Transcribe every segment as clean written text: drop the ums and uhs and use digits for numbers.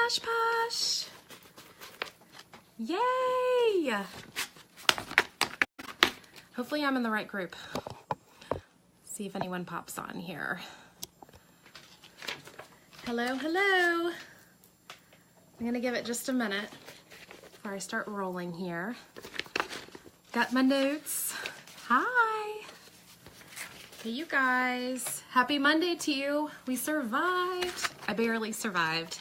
Posh Posh. Yay! Hopefully I'm in the right group. See if anyone pops on here. Hello, hello. I'm gonna give it just a minute before I start rolling here. Got my notes. Hi. Hey, you guys. Happy Monday to you. We survived. I barely survived.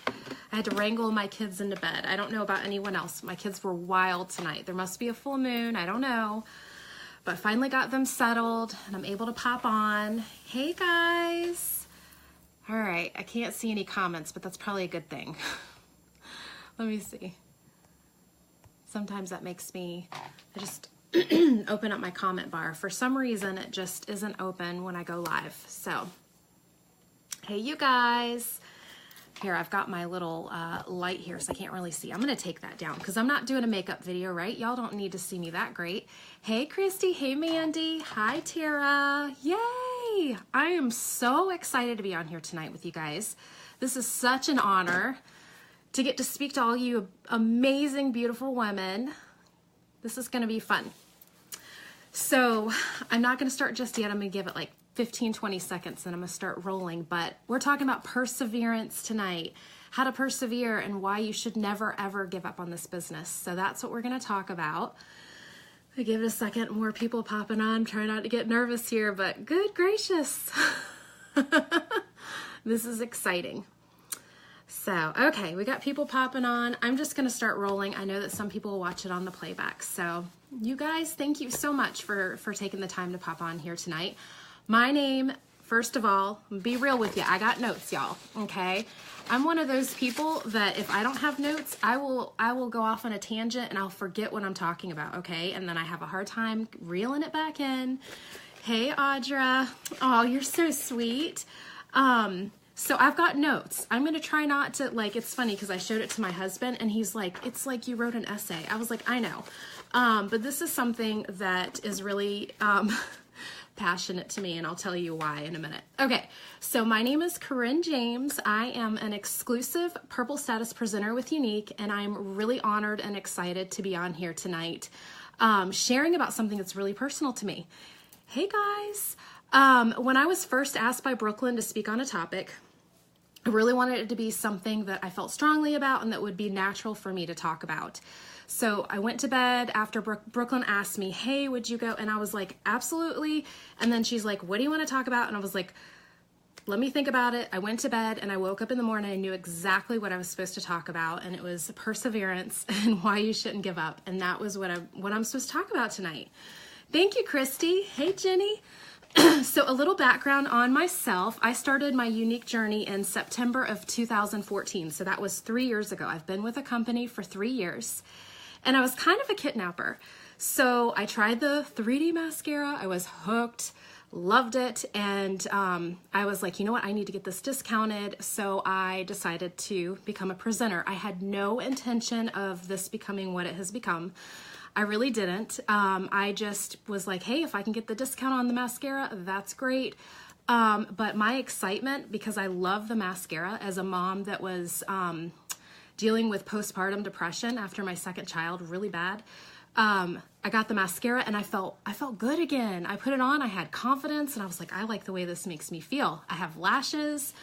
I had to wrangle my kids into bed. I don't know about anyone else. My kids were wild tonight. There must be a full moon. I don't know. But finally got them settled and I'm able to pop on. Hey, guys. All right. I can't see any comments, but that's probably a good thing. Let me see. Sometimes that makes me, I just open up my comment bar. For some reason, it just isn't open when I go live. So, hey, you guys. Here, I've got my little light here, so I can't really see. I'm going to take that down because I'm not doing a makeup video, right? Y'all don't need to see me that great. Hey, Christy. Hey, Mandy. Hi, Tara. Yay! I am so excited to be on here tonight with you guys. This is such an honor to get to speak to all you amazing, beautiful women. This is going to be fun. So I'm not going to start just yet. I'm going to give it like 15, 20 seconds and I'm going to start rolling. But we're talking about perseverance tonight, how to persevere and why you should never, ever give up on this business. So that's what we're going to talk about. I give it a second, more people popping on. Try not to get nervous here, but good gracious. This is exciting. So, okay, we got people popping on. I'm just going to start rolling. I know that some people will watch it on the playback. So, you guys, thank you so much for taking the time to pop on here tonight. My name, first of all, be real with you. I got notes, y'all, okay? I'm one of those people that if I don't have notes, I will go off on a tangent and I'll forget what I'm talking about, okay? And then I have a hard time reeling it back in. Hey, Audra. Oh, you're so sweet. So I've got notes. I'm going to try not to, like, it's funny because I showed it to my husband and he's like, it's like you wrote an essay. I was like, I know. But this is something that is really passionate to me and I'll tell you why in a minute. Okay, so my name is Corinne James. I am an exclusive Purple Status presenter with Younique and I'm really honored and excited to be on here tonight sharing about something that's really personal to me. Hey guys. When I was first asked by Brooklyn to speak on a topic, I really wanted it to be something that I felt strongly about and that would be natural for me to talk about. So I went to bed after Brooklyn asked me, hey, would you go? And I was like, absolutely. And then she's like, what do you want to talk about? And I was like, let me think about it. I went to bed and I woke up in the morning and I knew exactly what I was supposed to talk about. And it was perseverance and why you shouldn't give up. And that was what I'm supposed to talk about tonight. Thank you, Christy. Hey, Jenny. So a little background on myself. I started my Younique journey in September of 2014. So that was 3 years ago. I've been with a company for 3 years and I was kind of a kidnapper. So I tried the 3D mascara. I was hooked, loved it. And I was like, you know what? I need to get this discounted. So I decided to become a presenter. I had no intention of this becoming what it has become. I really didn't. I just was like, hey, if I can get the discount on the mascara, that's great. But my excitement, because I love the mascara as a mom that was dealing with postpartum depression after my second child, really bad. I got the mascara and I felt good again. I put it on, I had confidence and I was like, I like the way this makes me feel. I have lashes.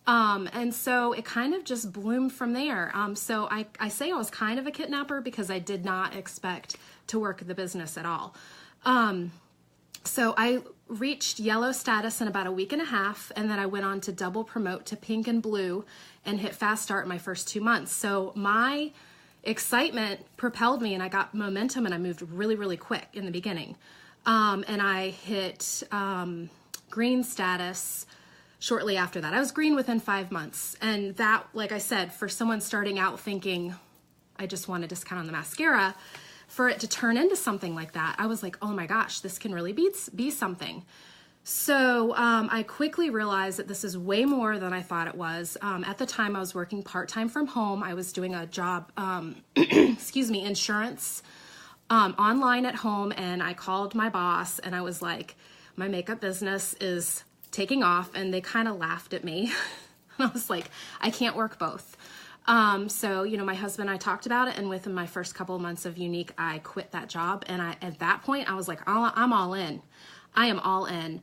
And so it kind of just bloomed from there. So I say I was kind of a kidnapper because I did not expect to work the business at all. So I reached yellow status in about a week and a half, and then I went on to double promote to pink and blue and hit fast start in my first 2 months. So my excitement propelled me and I got momentum and I moved really, really quick in the beginning. And I hit green status shortly after that. I was green within 5 months. And that, like I said, for someone starting out thinking, I just want a discount on the mascara, for it to turn into something like that, I was like, oh my gosh, this can really be something. So I quickly realized that this is way more than I thought it was. At the time, I was working part-time from home. I was doing a job, insurance online at home. And I called my boss and I was like, my makeup business is taking off, and they kind of laughed at me. And I was like, I can't work both. So, my husband and I talked about it, and within my first couple of months of Younique, I quit that job. And at that point, I was like, I'm all in. I am all in.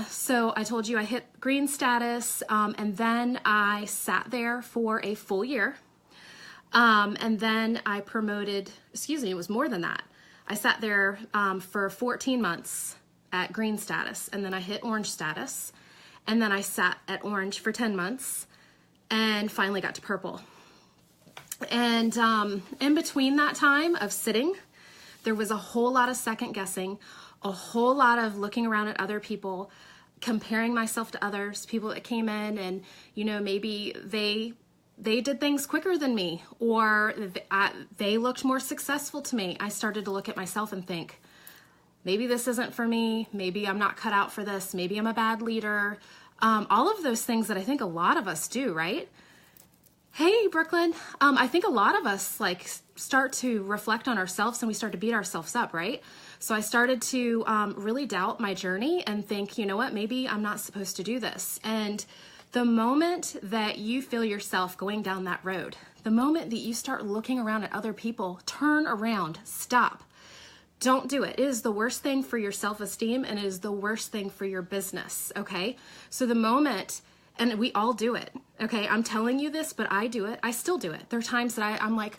So I told you I hit green status, and then I sat there for a full year. And then I promoted, it was more than that. I sat there, for 14 months at green status, and then I hit orange status. And then I sat at orange for 10 months and finally got to purple. And in between that time of sitting, there was a whole lot of second guessing, a whole lot of looking around at other people, comparing myself to others, people that came in and, maybe they did things quicker than me, or they looked more successful to me. I started to look at myself and think, maybe this isn't for me. Maybe I'm not cut out for this. Maybe I'm a bad leader. All of those things that I think a lot of us do, right? Hey, Brooklyn. I think a lot of us start to reflect on ourselves and we start to beat ourselves up, right? So I started to really doubt my journey and think, you know what, maybe I'm not supposed to do this. And the moment that you feel yourself going down that road, the moment that you start looking around at other people, turn around, stop. Don't do it. It is the worst thing for your self-esteem, and it is the worst thing for your business, okay? So the moment, and we all do it, okay? I'm telling you this, but I do it. I still do it. There are times that I'm like,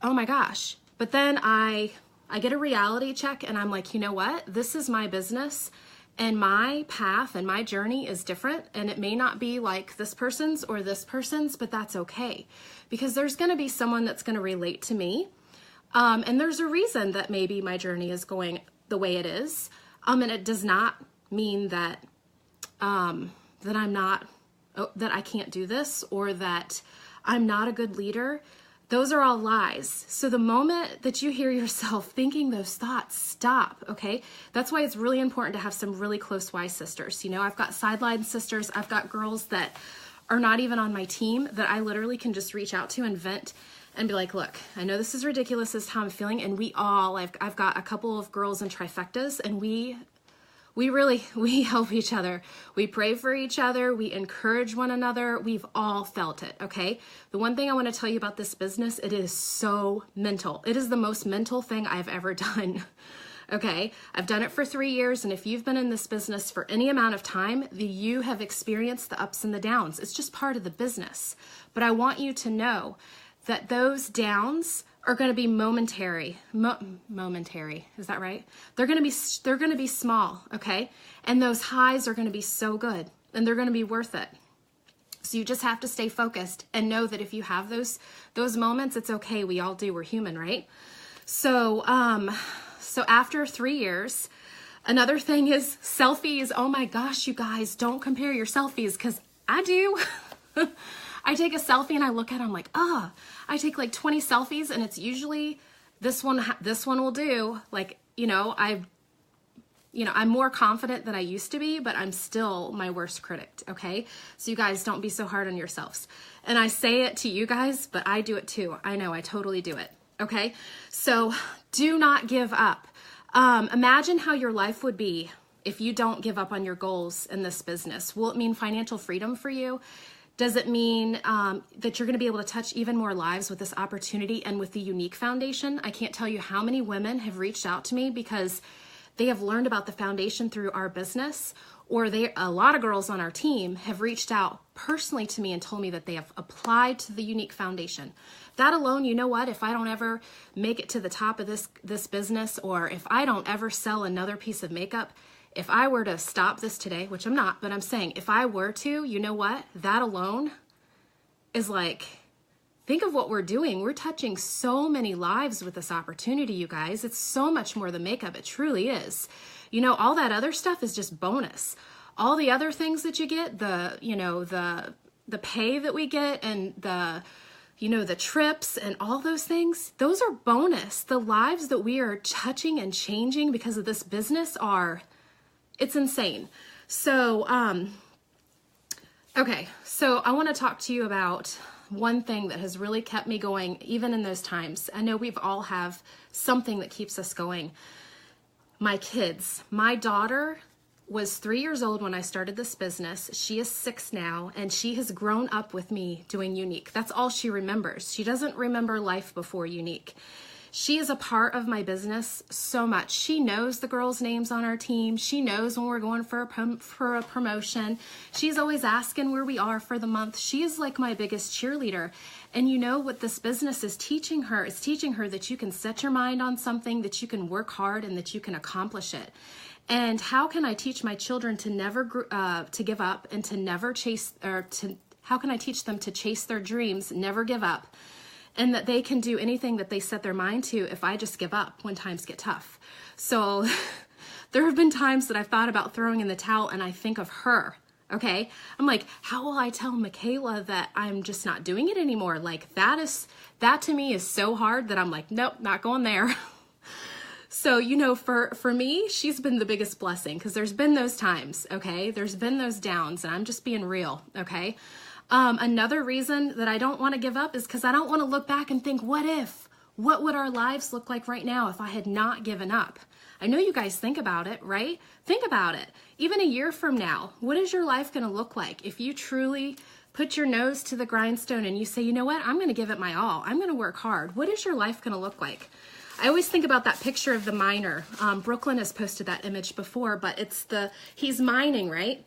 oh my gosh. But then I get a reality check, and I'm like, you know what? This is my business, and my path and my journey is different, and it may not be like this person's or this person's, but that's okay. Because there's going to be someone that's going to relate to me. And there's a reason that maybe my journey is going the way it is. And it does not mean that, that I can't do this, or that I'm not a good leader. Those are all lies. So the moment that you hear yourself thinking those thoughts, stop, okay? That's why it's really important to have some really close Y sisters. I've got sideline sisters. I've got girls that are not even on my team that I literally can just reach out to and vent and be like, look, I know this is ridiculous, this is how I'm feeling. And I've got a couple of girls in trifectas, and we help each other. We pray for each other. We encourage one another. We've all felt it, okay? The one thing I want to tell you about this business, it is so mental. It is the most mental thing I've ever done, okay? I've done it for 3 years, and if you've been in this business for any amount of time, you have experienced the ups and the downs. It's just part of the business. But I want you to know that those downs are going to be momentary. Momentary, is that right? They're going to be small, okay? And those highs are going to be so good, and they're going to be worth it. So you just have to stay focused and know that if you have those moments, it's okay. We all do. We're human, right? So after 3 years, another thing is selfies. Oh my gosh, you guys, don't compare your selfies, because I do. I take a selfie and I look at it, I'm like, I take 20 selfies, and it's usually this one will do. I'm more confident than I used to be, but I'm still my worst critic, okay? So you guys, don't be so hard on yourselves. And I say it to you guys, but I do it too. I know, I totally do it, okay? So do not give up. Imagine how your life would be if you don't give up on your goals in this business. Will it mean financial freedom for you? Does it mean that you're going to be able to touch even more lives with this opportunity and with the Younique Foundation? I can't tell you how many women have reached out to me because they have learned about the foundation through our business, or a lot of girls on our team have reached out personally to me and told me that they have applied to the Younique Foundation. That alone, you know what? If I don't ever make it to the top of this business, or if I don't ever sell another piece of makeup, if I were to stop this today, which I'm not, but I'm saying if I were to, you know what? That alone is think of what we're doing. We're touching so many lives with this opportunity, you guys. It's so much more than makeup. It truly is. All that other stuff is just bonus. All the other things that you get, the pay that we get, and the trips and all those things, those are bonus. The lives that we are touching and changing because of this business it's insane. So, okay. So I want to talk to you about one thing that has really kept me going, even in those times. I know we've all have something that keeps us going. My kids, my daughter was 3 years old when I started this business. She is 6 now, and she has grown up with me doing Younique. That's all she remembers. She doesn't remember life before Younique. She is a part of my business so much. She knows the girls' names on our team. She knows when we're going for a promotion. She's always asking where we are for the month. She is like my biggest cheerleader. And you know what this business is teaching her? It's teaching her that you can set your mind on something, that you can work hard, and that you can accomplish it. And how can I teach my children to never to give up and to never chase, or to how can I teach them to chase their dreams, never give up, and that they can do anything that they set their mind to if I just give up when times get tough? So there have been times that I've thought about throwing in the towel, and I think of her. Okay, I'm like, how will I tell Michaela that I'm just not doing it anymore? Like that to me is so hard that I'm like, nope, not going there. So, you know, for me, she's been the biggest blessing, because there's been those times, okay? There's been those downs, and I'm just being real, okay? Another reason that I don't want to give up is because I don't want to look back and think, what would our lives look like right now if I had not given up? I know you guys think about it, right? Think about it. Even a year from now, what is your life going to look like if you truly put your nose to the grindstone and you say, you know what, I'm going to give it my all. I'm going to work hard. What is your life going to look like? I always think about that picture of the miner. Brooklyn has posted that image before, but it's he's mining, right?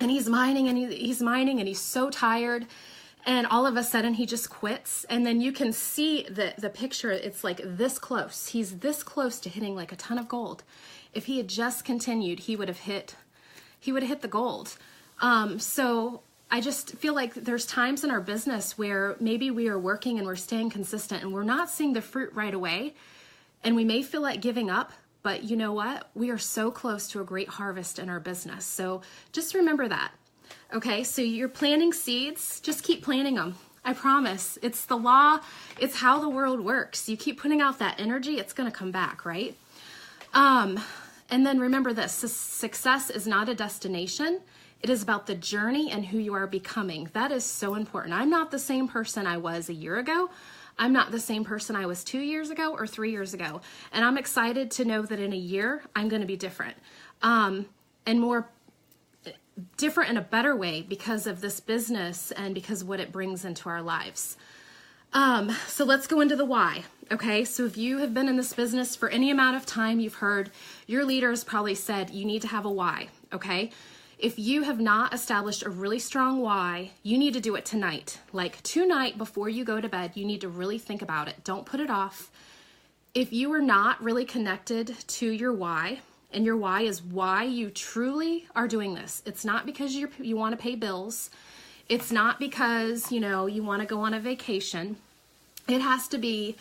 And he's mining and he's mining and he's so tired. And all of a sudden he just quits. And then you can see the picture. It's like this close. He's this close to hitting like a ton of gold. If he had just continued, he would have hit the gold. So I just feel like there's times in our business where maybe we are working and we're staying consistent and we're not seeing the fruit right away. And we may feel like giving up, but you know what? We are so close to a great harvest in our business. So just remember that. Okay, so you're planting seeds, just keep planting them. I promise. It's the law. It's how the world works. You keep putting out that energy, it's going to come back, right? And then remember this, success is not a destination. It is about the journey and who you are becoming. That is so important. I'm not the same person I was a year ago. I'm not the same person I was 2 years ago or 3 years ago. And I'm excited to know that in a year, I'm going to be different. And more different in a better way because of this business and because of what it brings into our lives. So let's go into the why. Okay, so if you have been in this business for any amount of time, you've heard your leaders probably said you need to have a why. Okay, if you have not established a really strong why, you need to do it tonight. Like tonight before you go to bed, you need to really think about it. Don't put it off. If you are not really connected to your why, and your why is why you truly are doing this. It's not because you want to pay bills. It's not because, you want to go on a vacation. It has to be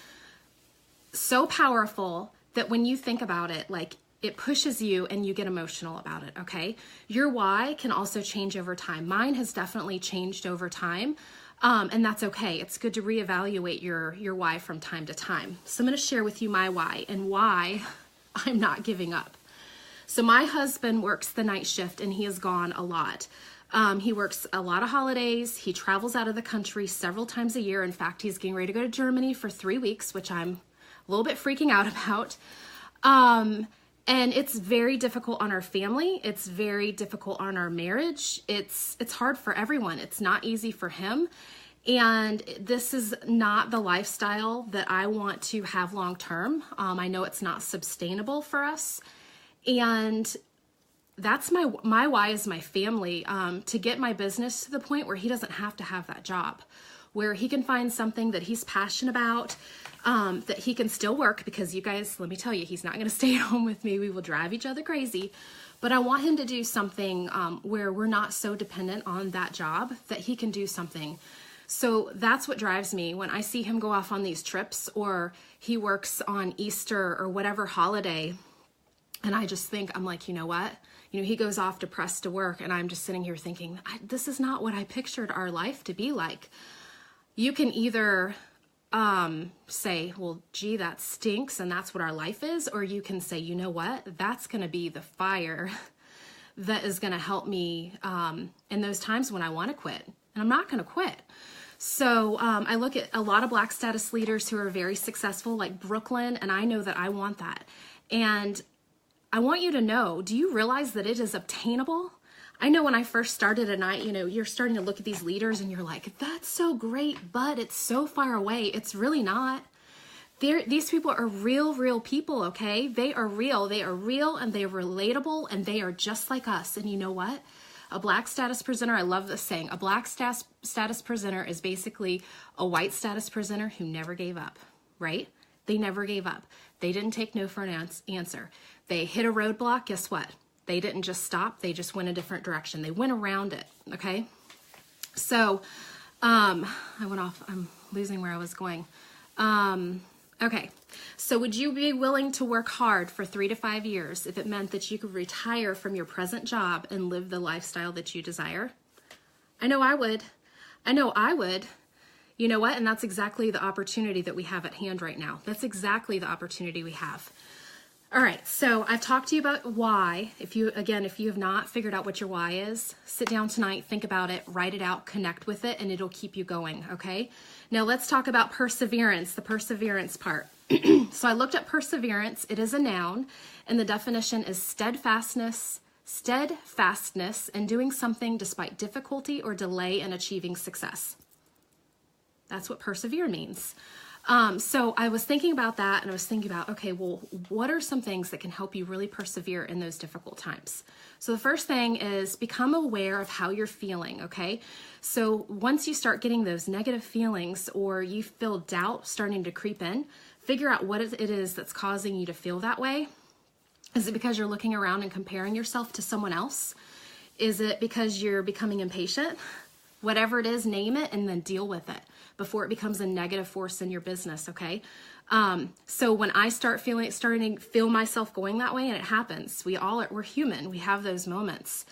so powerful that when you think about it, like it pushes you and you get emotional about it, okay? Your why can also change over time. Mine has definitely changed over time, and that's okay. It's good to reevaluate your why from time to time. So I'm going to share with you my why and why I'm not giving up. So my husband works the night shift and he is gone a lot. He works a lot of holidays. He travels out of the country several times a year. In fact, he's getting ready to go to Germany for 3 weeks, which I'm a little bit freaking out about. And it's very difficult on our family. It's very difficult on our marriage. It's hard for everyone. It's not easy for him. And this is not the lifestyle that I want to have long term. I know it's not sustainable for us. And that's my why is my family, to get my business to the point where he doesn't have to have that job, where he can find something that he's passionate about, that he can still work, because you guys, let me tell you, he's not going to stay at home with me. We will drive each other crazy, but I want him to do something where we're not so dependent on that job, that he can do something. So that's what drives me when I see him go off on these trips, or he works on Easter or whatever holiday. And I just think, I'm like, you know what? He goes off depressed to work, and I'm just sitting here thinking, this is not what I pictured our life to be like. You can either say, well, gee, that stinks, and that's what our life is, or you can say, you know what? That's going to be the fire that is going to help me in those times when I want to quit, and I'm not going to quit. So I look at a lot of Black status leaders who are very successful, like Brooklyn, and I know that I want that. And I want you to know, do you realize that it is obtainable? I know when I first started and you're starting to look at these leaders and you're like, that's so great, but it's so far away. It's really not. These people are real people, okay? They are real, and they are relatable, and they are just like us. And you know what? A black status presenter, I love this saying, a black status presenter is basically a white status presenter who never gave up, right? They never gave up. They didn't take no for an answer. They hit a roadblock, guess what? They didn't just stop, they just went a different direction. They went around it, okay? So, I went off, I'm losing where I was going. Okay, so would you be willing to work hard for 3 to 5 years if it meant that you could retire from your present job and live the lifestyle that you desire? I know I would. You know what? And that's exactly the opportunity that we have at hand right now. That's exactly the opportunity we have. All right, so I've talked to you about why. If you have not figured out what your why is, sit down tonight, think about it, write it out, connect with it, and it'll keep you going, okay? Now let's talk about perseverance, the perseverance part. So I looked at perseverance. It is a noun, and the definition is steadfastness in doing something despite difficulty or delay in achieving success. That's what persevere means. So I was thinking about that, and I was thinking about, okay, well, what are some things that can help you really persevere in those difficult times? So the first thing is become aware of how you're feeling, okay? So once you start getting those negative feelings or you feel doubt starting to creep in, figure out what it is that's causing you to feel that way. Is it because you're looking around and comparing yourself to someone else? Is it because you're becoming impatient? Whatever it is, name it and then deal with it before it becomes a negative force in your business, okay? So when I starting to feel myself going that way, and it happens, we're human, we have those moments,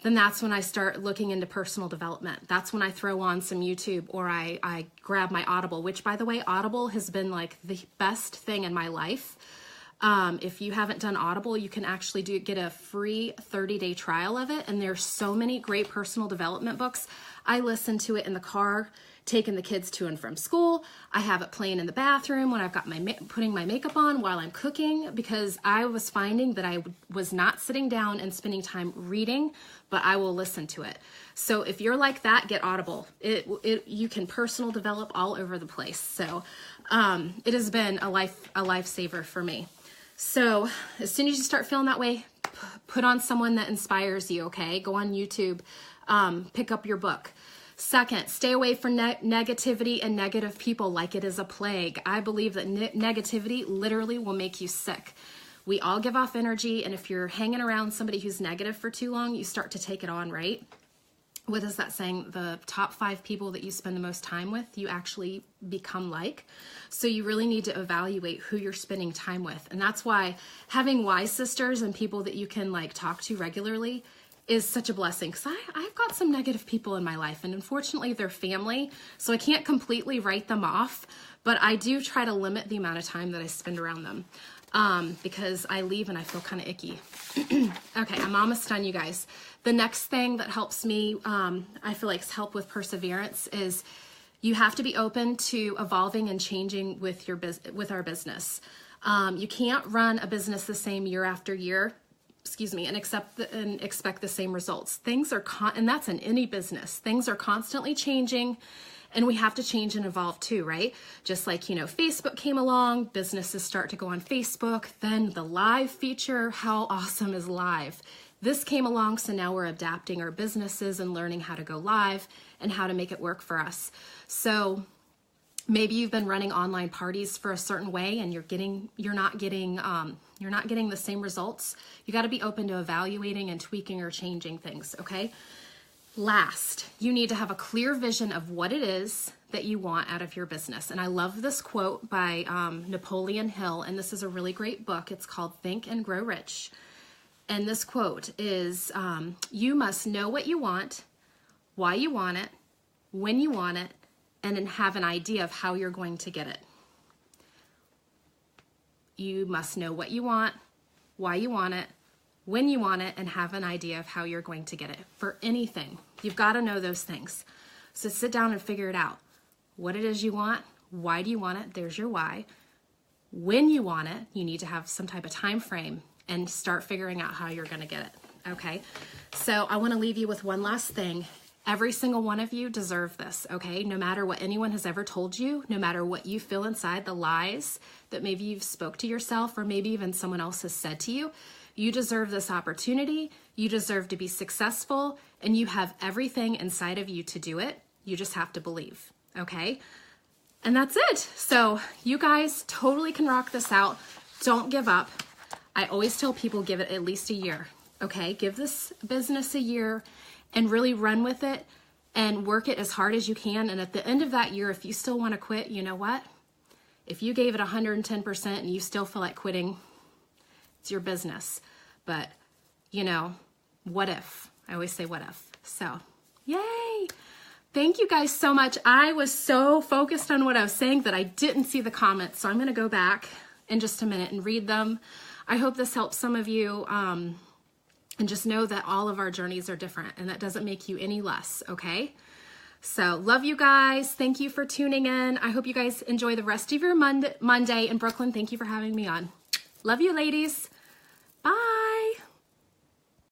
then that's when I start looking into personal development. That's when I throw on some YouTube or I grab my Audible, which by the way, Audible has been like the best thing in my life. If you haven't done Audible, you can actually get a free 30-day trial of it. And there's so many great personal development books. I listen to it in the car, taking the kids to and from school. I have it playing in the bathroom when I've got putting my makeup on while I'm cooking, because I was finding that I was not sitting down and spending time reading, but I will listen to it. So if you're like that, get Audible. You can personal develop all over the place. So it has been a lifesaver for me. So as soon as you start feeling that way, put on someone that inspires you, okay? Go on YouTube, pick up your book. Second, stay away from negativity and negative people like it is a plague. I believe that negativity literally will make you sick. We all give off energy, and if you're hanging around somebody who's negative for too long, you start to take it on, right? What is that saying? The top 5 people that you spend the most time with, you actually become like. So you really need to evaluate who you're spending time with. And that's why having wise sisters and people that you can like talk to regularly is such a blessing, because I've got some negative people in my life, and unfortunately they're family, so I can't completely write them off, but I do try to limit the amount of time that I spend around them, because I leave and I feel kind of icky. Okay, I'm almost done, you guys. The next thing that helps me, I feel like help with perseverance, is you have to be open to evolving and changing with our business. You can't run a business the same year after year, and expect the same results. Things are and that's in any business. Things are constantly changing, and we have to change and evolve too, right? Just like, Facebook came along, businesses start to go on Facebook, then the live feature, how awesome is live? This came along, so now we're adapting our businesses and learning how to go live and how to make it work for us. So maybe you've been running online parties for a certain way and you're not getting the same results. You got to be open to evaluating and tweaking or changing things, okay? Last, you need to have a clear vision of what it is that you want out of your business. And I love this quote by Napoleon Hill, and this is a really great book. It's called Think and Grow Rich. And this quote is, you must know what you want, why you want it, when you want it, and then have an idea of how you're going to get it. You must know what you want, why you want it, when you want it, and have an idea of how you're going to get it. For anything, you've got to know those things. So sit down and figure it out. What it is you want, why do you want it? There's your why. When you want it, you need to have some type of time frame and start figuring out how you're going to get it. Okay. So I want to leave you with one last thing. Every single one of you deserve this, okay? No matter what anyone has ever told you, no matter what you feel inside, the lies that maybe you've spoke to yourself or maybe even someone else has said to you, you deserve this opportunity. You deserve to be successful, and you have everything inside of you to do it. You just have to believe, okay? And that's it. So you guys totally can rock this out. Don't give up. I always tell people give it at least a year, okay? Give this business a year and really run with it and work it as hard as you can. And at the end of that year, if you still want to quit, you know what? If you gave it 110% and you still feel like quitting, it's your business. But, you know, what if? I always say what if. So, yay! Thank you guys so much. I was so focused on what I was saying that I didn't see the comments. So I'm going to go back in just a minute and read them. I hope this helps some of you. And just know that all of our journeys are different, and that doesn't make you any less, okay? So love you guys. Thank you for tuning in. I hope you guys enjoy the rest of your Monday in Brooklyn. Thank you for having me on. Love you, ladies. Bye.